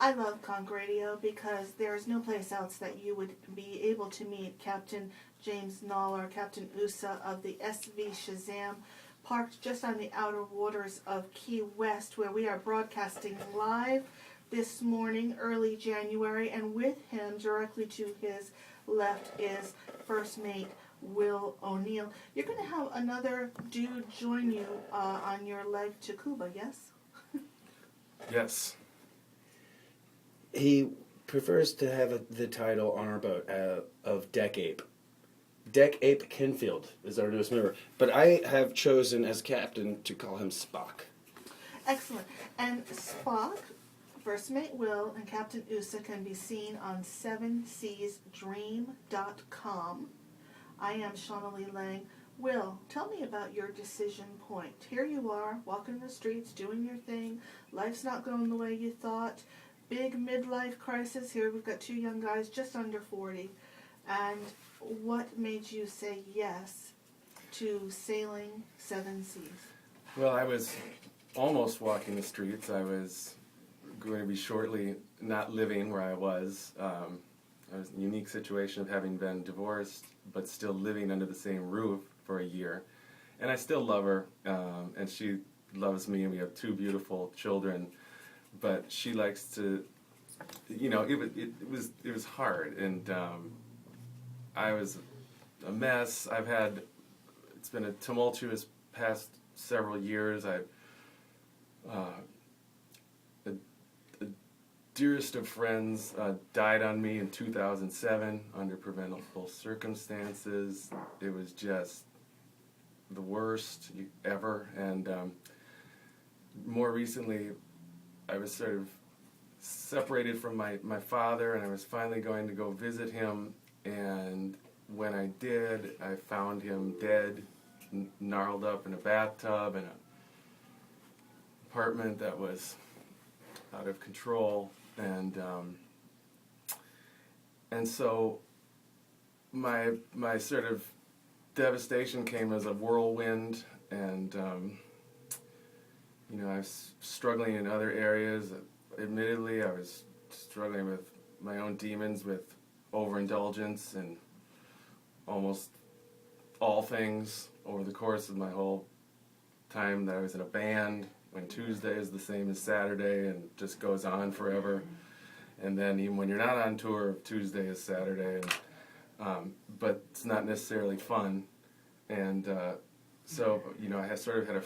I love Conk Radio because there's no place else that you would be able to meet Captain James Noller, Captain USA of the SV Shazam, parked just on the outer waters of Key West, where we are broadcasting live this morning, early January, and with him directly to his left is First Mate Will O'Neill. You're going to have another dude join you on your leg to Cuba, yes? Yes. He prefers to have the title on our boat of Deck Ape. Deck Ape Kenfield is our newest member. But I have chosen as captain to call him Spock. Excellent. And Spock, First Mate Will, and Captain USA can be seen on 7seasdream.com. I am Shauna Lee Lang. Will, tell me about your decision point. Here you are, walking the streets, doing your thing. Life's not going the way you thought. Big midlife crisis. Here we've got two young guys just under 40. And what made you say yes to sailing 7 seas? Well, I was almost walking the streets. I was going to be shortly not living where I was. I was in a unique situation of having been divorced, but still living under the same roof for a year. And I still love her, and she loves me, and we have 2 beautiful children. But she likes to, it was hard, and I was a mess. It's been a tumultuous past several years. The dearest of friends died on me in 2007 under preventable circumstances. It was just the worst ever, and more recently, I was sort of separated from my father, and I was finally going to go visit him, and when I did, I found him dead, gnarled up in a bathtub in an apartment that was out of control, and so my sort of devastation came as a whirlwind, and I was struggling in other areas. Admittedly, I was struggling with my own demons, with overindulgence and almost all things over the course of my whole time that I was in a band, when Tuesday is the same as Saturday and just goes on forever. And then even when you're not on tour, Tuesday is Saturday, but it's not necessarily fun. And so, I sort of had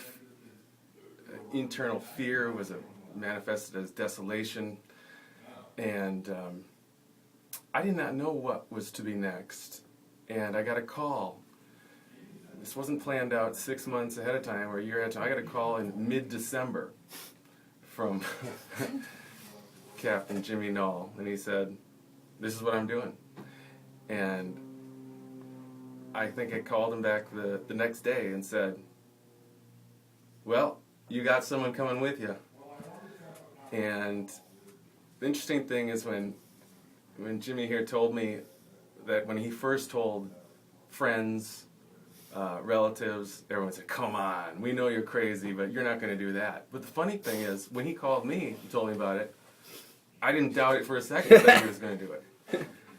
internal fear was manifested as desolation, and I did not know what was to be next, and I got a call. This wasn't planned out 6 months ahead of time or a year ahead of time. I got a call in mid-December from Captain Jimmy Knoll, and he said, "This is what I'm doing." And I think I called him back the next day and said, "Well, you got someone coming with you." And the interesting thing is when Jimmy here told me that when he first told friends, relatives, everyone said, "Come on, we know you're crazy, but you're not going to do that." But the funny thing is, when he called me and told me about it, I didn't doubt it for a second that he was going to do it.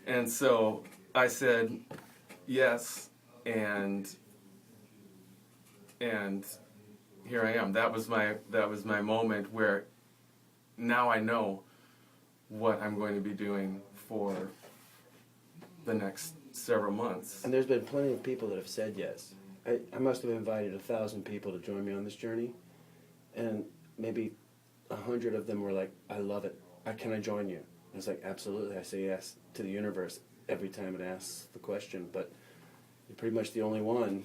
And so I said yes, and here I am. That was my moment where now I know what I'm going to be doing for the next several months. And there's been plenty of people that have said yes. I must have invited 1,000 people to join me on this journey, and maybe 100 of them were like, "I love it. Can I join you?" I was like, "Absolutely." I say yes to the universe every time it asks the question, but you're pretty much the only one.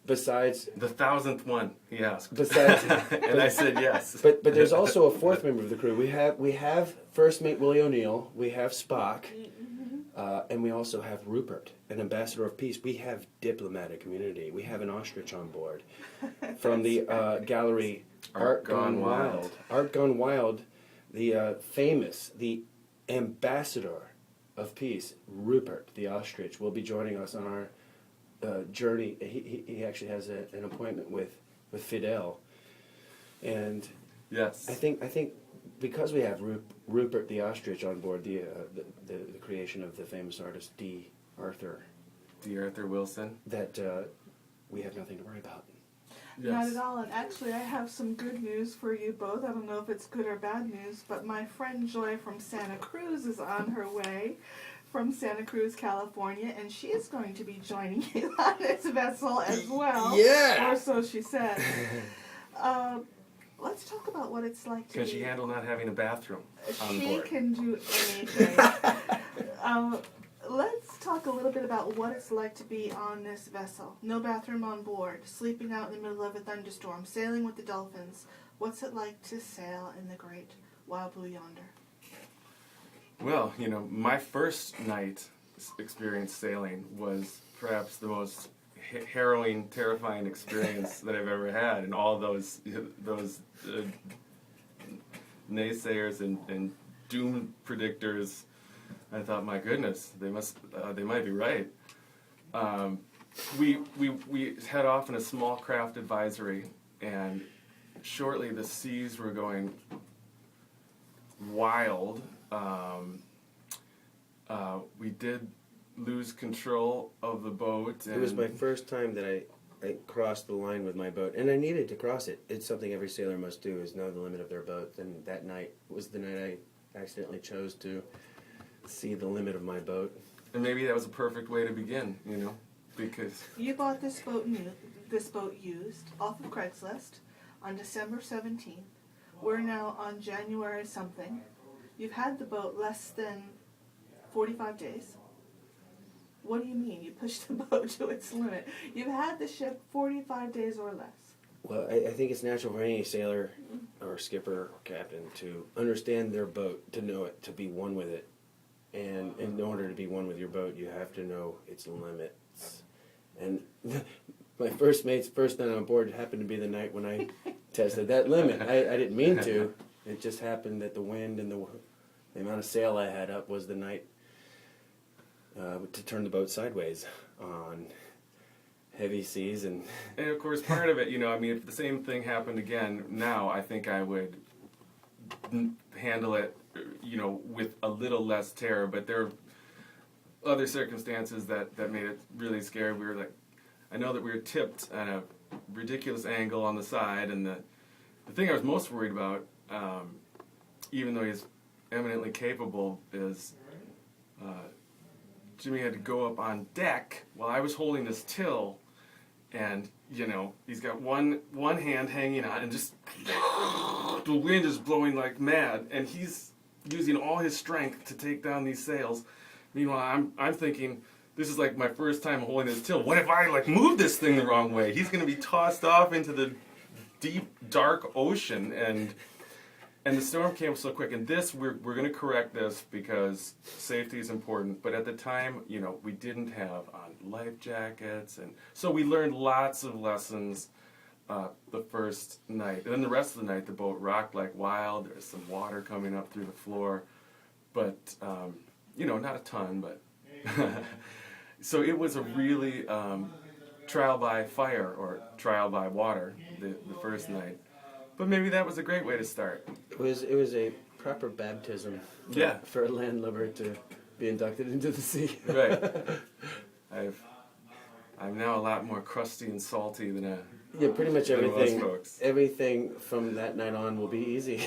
Besides the 1,000th one, he asked. Besides, and I said yes. But there's also a 4th member of the crew. We have First Mate Willie O'Neill. We have Spock, and we also have Rupert, an ambassador of peace. We have diplomatic immunity. We have an ostrich on board from the gallery Art Gone Wild. Art Gone Wild, the famous, the ambassador of peace, Rupert the ostrich, will be joining us on our journey. He actually has an appointment with Fidel, and yes, I think because we have Rupert the ostrich on board, the creation of the famous artist D. Arthur, Wilson. that we have nothing to worry about. Yes. Not at all. And actually, I have some good news for you both. I don't know if it's good or bad news, but my friend Joy from Santa Cruz is on her way from Santa Cruz, California, and she is going to be joining you on this vessel as well. Yeah! Or so she said. Let's talk about what it's like to Can she handle not having a bathroom on She board? can do anything. Let's talk a little bit about what it's like to be on this vessel. No bathroom on board, sleeping out in the middle of a thunderstorm, sailing with the dolphins. What's it like to sail in the great wild blue yonder? Well, my first night experience sailing was perhaps the most harrowing, terrifying experience that I've ever had, and all those naysayers and doom predictors. I thought, my goodness, they might be right. We head off in a small craft advisory, and shortly the seas were going wild. We did lose control of the boat. And It was my first time that I crossed the line with my boat, and I needed to cross it. It's something every sailor must do, is know the limit of their boat. And that night was the night I accidentally chose to see the limit of my boat. And maybe that was a perfect way to begin, because You bought this boat used off of Craigslist on December 17th. We're now on January something. You've had the boat less than 45 days. What do you mean? You pushed the boat to its limit. You've had the ship 45 days or less. Well, I think it's natural for any sailor or skipper or captain to understand their boat, to know it, to be one with it. And in order to be one with your boat, you have to know its limits. And my first mate's first night on board happened to be the night when I tested that limit. I didn't mean to. It just happened that the wind and the amount of sail I had up was the night to turn the boat sideways on heavy seas. And of course, part of it, if the same thing happened again now, I think I would handle it, with a little less terror. But there are other circumstances that made it really scary. I know that we were tipped at a ridiculous angle on the side, and the thing I was most worried about, even though he's eminently capable, is Jimmy had to go up on deck while I was holding this till, and he's got one hand hanging on, and just the wind is blowing like mad, and he's using all his strength to take down these sails. Meanwhile, I'm thinking, this is like my first time holding this till. What if I move this thing the wrong way? He's going to be tossed off into the deep, dark ocean, and the storm came so quick. And we're going to correct this because safety is important. But at the time, we didn't have on life jackets, and so we learned lots of lessons the first night. And then the rest of the night, the boat rocked like wild. There was some water coming up through the floor, but not a ton. But so it was a really trial by fire or trial by water the first night. But maybe that was a great way to start. it was a proper baptism Yeah. for a landlubber to be inducted into the sea. Right. I'm now a lot more crusty and salty than Yeah, pretty much than most everything. folks. Everything from that night on will be easy.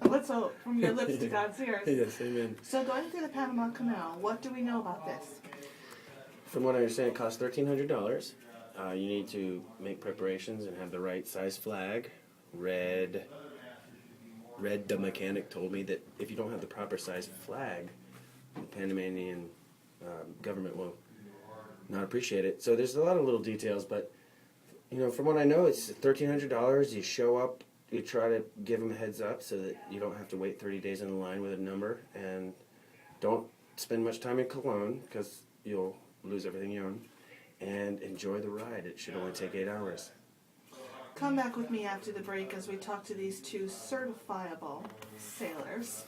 Let's hope, from your lips to God's ears. Yes, amen. So going through the Panama Canal, what do we know about this? From what I understand, it costs $1,300. You need to make preparations and have the right size flag. Red, the mechanic, told me that if you don't have the proper size flag, the Panamanian government will not appreciate it. So there's a lot of little details, but from what I know, it's $1,300. You show up, you try to give them a heads up so that you don't have to wait 30 days in the line with a number, and don't spend much time in Cologne because you'll lose everything you own, and enjoy the ride. It should only take 8 hours. Come back with me after the break as we talk to these two certifiable sailors.